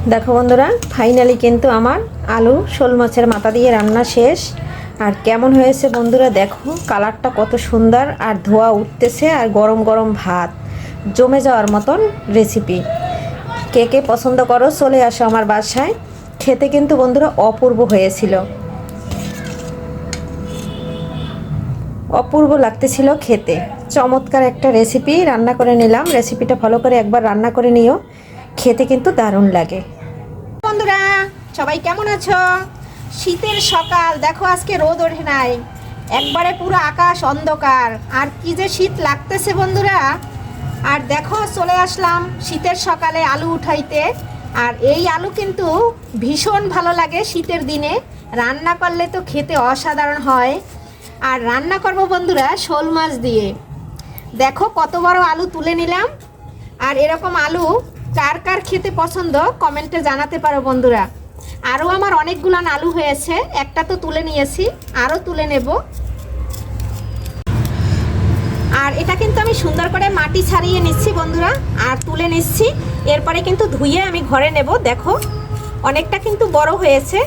দেখো বন্ধুরা, ফাইনালি কিন্তু আমার আলু শোল মাছের মাথা দিয়ে রান্না শেষ। আর কেমন হয়েছে বন্ধুরা দেখো, কালারটা কত সুন্দর, আর ধোয়া উঠতেছে, আর গরম গরম ভাত, জমে যাওয়ার মতন রেসিপি। কে কে পছন্দ করো চলে আসো আমার বাসায়। খেতে কিন্তু বন্ধুরা অপূর্ব হয়েছিল, অপূর্ব লাগতেছিল খেতে। চমৎকার একটা রেসিপি রান্না করে নিলাম। রেসিপিটা ভালো করে একবার রান্না করে নিও, খেতে কিন্তু দারুণ লাগে। বন্ধুরা সবাই কেমন আছো? শীতের সকাল দেখো, আজকে রোদ ওঠে নাই, একবারে পুরো আকাশ অন্ধকার, আর কি যে শীত লাগতেছে বন্ধুরা। আর দেখো চলে আসলাম শীতের সকালে আলু উঠাইতে। আর এই আলু কিন্তু ভীষণ ভালো লাগে শীতের দিনে, রান্না করলে তো খেতে অসাধারণ হয়। আর রান্না করব বন্ধুরা শোল মাছ দিয়ে। দেখো কত বড় আলু তুলে নিলাম। আর এরকম আলু কার কার খেতে পছন্দ কমেন্টে জানাতে পারো বন্ধুরা। আরও আমার অনেকগুলো আলু হয়েছে, একটা তো তুলে নিয়েছি, আরও তুলে নেব। আর এটা কিন্তু আমি সুন্দর করে মাটি ছাড়িয়ে নিচ্ছি বন্ধুরা, আর তুলে নিচ্ছি। এরপরে কিন্তু ধুয়ে আমি ঘরে নেব। দেখো অনেকটা কিন্তু বড় হয়েছে।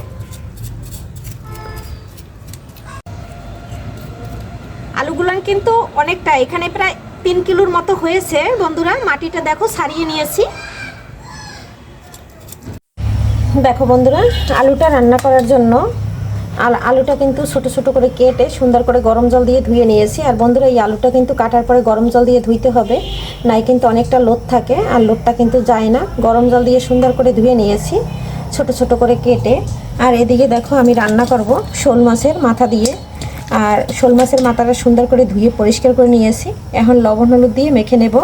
আলুগুলো কিন্তু অনেকটা, এখানে প্রায় 3 কিলোর মতো হয়েছে বন্ধুরা। মাটিটা দেখো ছাড়িয়ে নিয়েছি। দেখো বন্ধুরা, আলুটা রান্না করার জন্য আলুটা কিন্তু ছোট ছোট করে কেটে সুন্দর করে গরম জল দিয়ে ধুয়ে নিয়েছি। আর বন্ধুরা এই আলুটা কিন্তু কাটার পরে গরম জল দিয়ে ধুইতে হবে, নাই কিন্তু অনেকটা লোদ থাকে, আর লোদটা কিন্তু যায় না। গরম জল দিয়ে সুন্দর করে ধুয়ে নিয়েছি ছোট ছোট করে কেটে। আর এদিকে দেখো আমি রান্না করব শোল মাছের মাথা দিয়ে। আর শোল মাছের মাথাটা সুন্দর করে ধুয়ে পরিষ্কার করে নিয়েছি। এখন লবণ হলুদ দিয়ে মেখে নেব।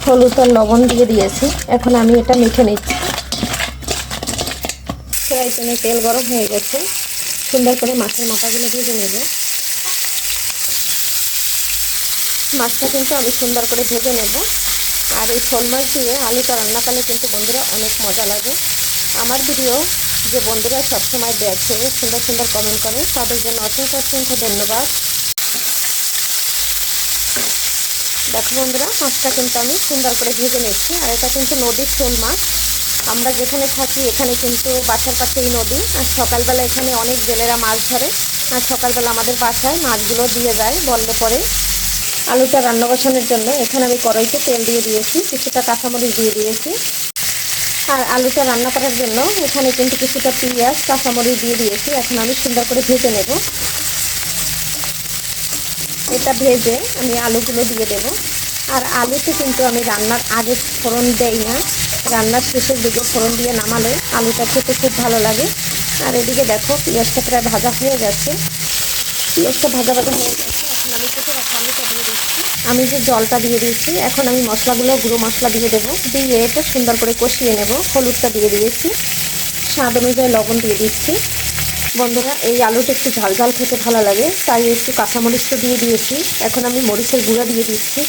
হলুদ আর লবণ দিয়ে দিয়েছি, এখন আমি এটা মেখে নিচ্ছি। ফ্রাই প্যানে তেল গরম হয়ে গেছে, সুন্দর করে মাছের মাথাগুলো ভেজে নেব। মাছটা কিন্তু আমি সুন্দর করে ভেজে নেব। আর এই শোল মাছ দিয়ে আলুটা রান্না করলে কিন্তু বন্ধুরা অনেক মজা লাগে। আমার ভিডিও যে বন্ধুরা সবসময় দেখে, সুন্দর সুন্দর কমেন্ট করে, তাদের জন্য অসংখ্য অসংখ্য ধন্যবাদ। দেখো বন্ধুরা, মাছটা কিন্তু আমি সুন্দর করে ভেজে নিচ্ছি। আর এটা কিন্তু নদীর শোল মাছ। আমরা যেখানে থাকি এখানে কিন্তু বাসার পাশেই নদী। আর সকালবেলা এখানে অনেক জেলেরা মাছ ধরে, আর সকালবেলা আমাদের বাসায় মাছগুলো দিয়ে যায় বললে পরে। আলুটা রান্না বসানোর জন্য এখানে আমি কড়াইতে তেল দিয়ে দিয়েছি, কিছুটা কাঁচামরিচ দিয়ে দিয়েছি। আর আলুটা রান্না করার জন্য এখানে কিন্তু কিছুটা পেঁয়াজ কাঁচামরিচ দিয়ে দিয়েছি। এখন আমি সুন্দর করে ভেজে নেব। এটা ভেজে আমি আলুগুলো দিয়ে দেব। আর আলুতে কিন্তু আমি রান্নার আগে ফোড়ন দেই না, রান্নার শেষের দিকে ফোড়ন দিয়ে নামালে আলুটা খেতে খুব ভালো লাগে। আর এদিকে দেখো পেঁয়াজটা প্রায় ভাজা হয়ে গেছে, পেঁয়াজটা ভাজা ভাজা হয়ে গেছে। এখন আমি কেটে রাখা আলুটা দিয়ে দিচ্ছি। আমি যে জলটা দিয়ে দিয়েছি, এখন আমি মশলাগুলো গুঁড়ো মশলা দিয়ে দেবো। দিয়ে এটা সুন্দর করে কষিয়ে নেব। হলুদটা দিয়ে দিয়েছি, স্বাদ অনুযায়ী লবণ দিয়ে দিচ্ছি। বন্ধুরা এই আলুটা একটু ঝাল ঝাল খেতে ভালো লাগে, তাই একটু কাঁচামরিচ তো দিয়ে দিয়েছি। এখন আমি মরিচের গুঁড়া দিয়ে দিচ্ছি।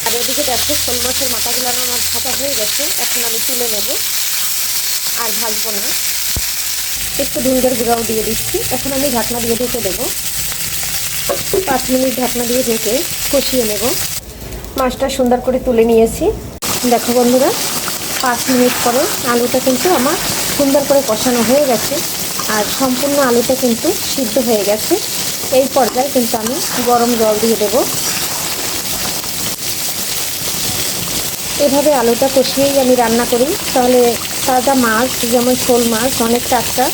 আর এদিকে দেখো শোল মাছের মাথাগুলো আমার ভাজা হয়ে গেছে, এখন আমি তুলে নেব। আর ভাজবো না, একটু ধুন্দুর গুঁড়াও দিয়ে দিচ্ছি। এখন আমি ঢাকনা দিয়ে ঢেকে দেবো। 5 মিনিট ঢাকনা দিয়ে ঢেকে কষিয়ে নেব। মাছটা সুন্দর করে তুলে নিয়েছি। দেখো বন্ধুরা, 5 মিনিট পরে আলুটা কিন্তু আমার সুন্দর করে কষানো হয়ে গেছে, আর সম্পূর্ণ আলুটা কিন্তু সিদ্ধ হয়ে গেছে। এই পর্যায়ে কিন্তু আমি গরম জল দিয়ে দেব। এভাবে আলুটা কষিয়েই আমি রান্না করি, তাহলে তাজা মাছ যেমন শোল মাছ অনেক টাটকা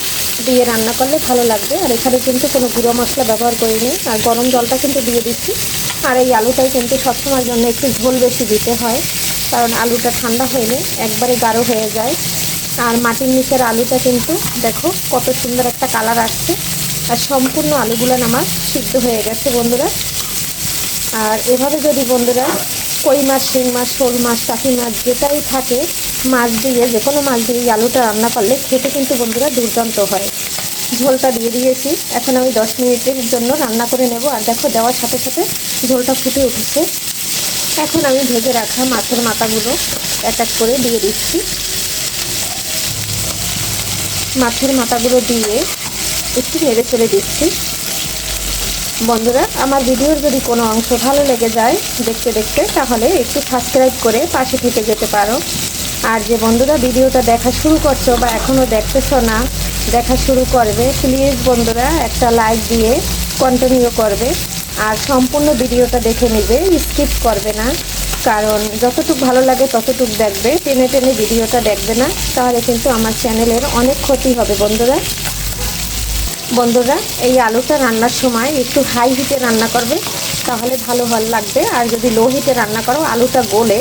দিয়ে রান্না করলে ভালো লাগবে। আর এখানে কিন্তু কোনো গুঁড়ো মশলা ব্যবহার করিনি, আর গরম জলটা কিন্তু দিয়ে দিচ্ছি। আর এই আলুটাই কিন্তু সবসময়ের জন্য একটু ঝোল বেশি দিতে হয়, কারণ আলুটা ঠান্ডা হলে একবারে গাঢ় হয়ে যায়। আর মাটির নিচের আলুটা কিন্তু দেখো কত সুন্দর একটা কালার আসছে, আর সম্পূর্ণ আলুগুলো আমার সিদ্ধ হয়ে গেছে বন্ধুরা। আর এভাবে যদি বন্ধুরা কই মাছ, শিং মাছ, শোল মাছ, টাকি মাছ যেটাই থাকে মাছ দিয়ে, যে কোনো মাছ দিয়ে এই আলুটা রান্না করলে খেতে কিন্তু বন্ধুরা দুর্দান্ত হয়। ঝোলটা দিয়ে দিয়েছি, এখন আমি 10 মিনিটের জন্য রান্না করে নেব। আর দেখো দেওয়ার সাথে সাথে ঝোলটা ফুটে উঠেছে। এখন আমি ভেজে রাখা মাছের মাথাগুলো এক এক করে দিয়ে দিচ্ছি। মাছের মাথাগুলো দিয়ে একটু নেড়ে চেড়ে দিচ্ছি। বন্ধুরা আমার ভিডিওর যদি কোনো অংশ ভালো লেগে যায় দেখতে দেখতে, তাহলে একটু সাবস্ক্রাইব করে পাশে থেকে যেতে পারো। আর যে বন্ধুরা ভিডিওটা দেখা শুরু করছো বা এখনও দেখতেছো না, দেখা শুরু করবে, প্লিজ বন্ধুরা একটা লাইক দিয়ে কন্টিনিউ করবে আর সম্পূর্ণ ভিডিওটা দেখে নেবে, স্কিপ করবে না। কারণ যতটুকু ভালো লাগে ততটুকু দেখবে, টেনে টেনে ভিডিওটা দেখবে না, তাহলে কিন্তু আমার চ্যানেলের অনেক ক্ষতি হবে বন্ধুরা। এই আলুটা রান্নার সময় একটু হাই হিটে রান্না করবে, তাহলে ভালো লাগবে। আর যদি লো হিটে রান্না করো আলুটা গলে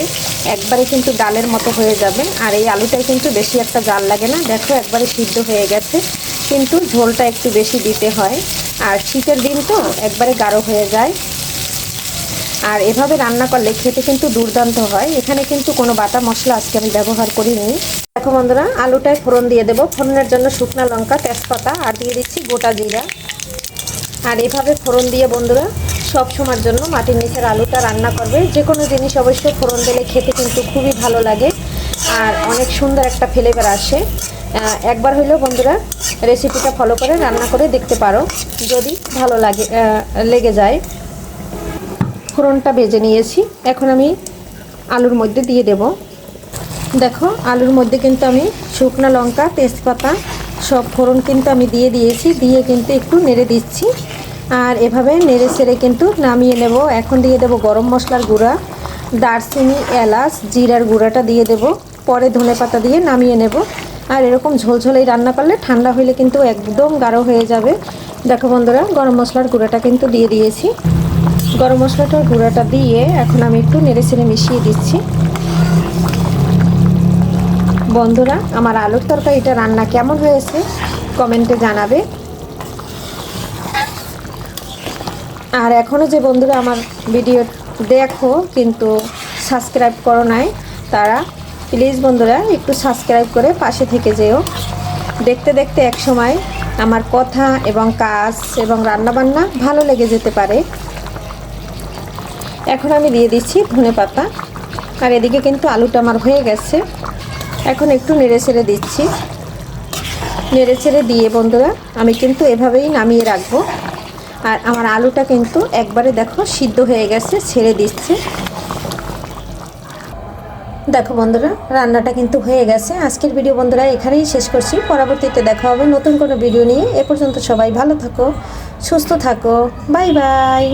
একবারে কিন্তু ডালের মতো হয়ে যাবে। আর এই আলুটায় কিন্তু বেশি একটা জাল লাগে না, দেখো একবারে সিদ্ধ হয়ে গেছে, কিন্তু ঝোলটা একটু বেশি দিতে হয়। আর শীতের দিন তো একবারে গাঢ় হয়ে যায়। আর এভাবে রান্না করলে খেতে কিন্তু দুর্দান্ত হয়। এখানে কিন্তু কোনো বাটা মশলা আজকে আমি ব্যবহার করিনি। দেখো বন্ধুরা, আলুটায় ফোড়ন দিয়ে দেবো। ফোড়নের জন্য শুকনো লঙ্কা, তেজপাতা আর দিয়ে দিচ্ছি গোটা জিরা। আর এভাবে ফোড়ন দিয়ে বন্ধুরা সব সময়ের জন্য মাটির নিচের আলুটা রান্না করবে। যে কোনো জিনিস অবশ্যই ফোড়ন দিলে খেতে কিন্তু খুবই ভালো লাগে আর অনেক সুন্দর একটা ফ্লেভার আসে। একবার হইলেও বন্ধুরা রেসিপিটা ফলো করে রান্না করে দেখতে পারো, যদি ভালো লেগে যায়। ফোড়নটা ভেজে নিয়েছি, এখন আমি আলুর মধ্যে দিয়ে দেব। দেখো আলুর মধ্যে কিন্তু আমি শুকনো লঙ্কা, তেজপাতা সব ফোড়ন কিন্তু আমি দিয়ে দিয়েছি, দিয়ে কিন্তু একটু নেড়ে দিচ্ছি। আর এভাবে নেড়ে ছেড়ে কিন্তু নামিয়ে নেব। এখন দিয়ে দেব গরম মশলার গুঁড়া, দারচিনি, এলাচ, জিরার গুঁড়াটা দিয়ে দেব। পরে ধনেপাতা দিয়ে নামিয়ে নেব। আর এরকম ঝোলঝোলেই রান্না করলে ঠান্ডা হলে কিন্তু একদম গাঢ় হয়ে যাবে। দেখো বন্ধুরা, গরম মশলার গুঁড়াটা কিন্তু দিয়ে দিয়েছি। গরম মশলাটার গুঁড়াটা দিয়ে এখন আমি একটু নেড়ে ছেড়ে মিশিয়ে দিচ্ছি। বন্ধুরা, আমার আলুর তরকারিটা রান্না কেমন হয়েছে কমেন্টে জানাবে। আর এখনও যে বন্ধুরা আমার ভিডিও দেখো কিন্তু সাবস্ক্রাইব করো নাই, তারা প্লিজ বন্ধুরা একটু সাবস্ক্রাইব করে পাশে থেকে যেও। দেখতে দেখতে এক সময় আমার কথা এবং কাজ এবং রান্নাবান্না ভালো লেগে যেতে পারে। এখন আমি দিয়ে দিচ্ছি ধনেপাতা। আর এদিকে কিন্তু আলুটা আমার হয়ে গেছে, এখন একটু নেড়ে ছেড়ে দিচ্ছি। নেড়ে ছেড়ে দিয়ে বন্ধুরা আমি কিন্তু এভাবেই নামিয়ে রাখবো। আর আমার আলুটা কিন্তু একবারে দেখো সিদ্ধ হয়ে গেছে, ছেড়ে দিচ্ছে। দেখো বন্ধুরা, রান্নাটা কিন্তু হয়ে গেছে। আজকের ভিডিও বন্ধুরা এখানেই শেষ করছি, পরবর্তীতে দেখা হবে নতুন কোনো ভিডিও নিয়ে। এ পর্যন্ত সবাই ভালো থাকো, সুস্থ থাকো, বাই বাই।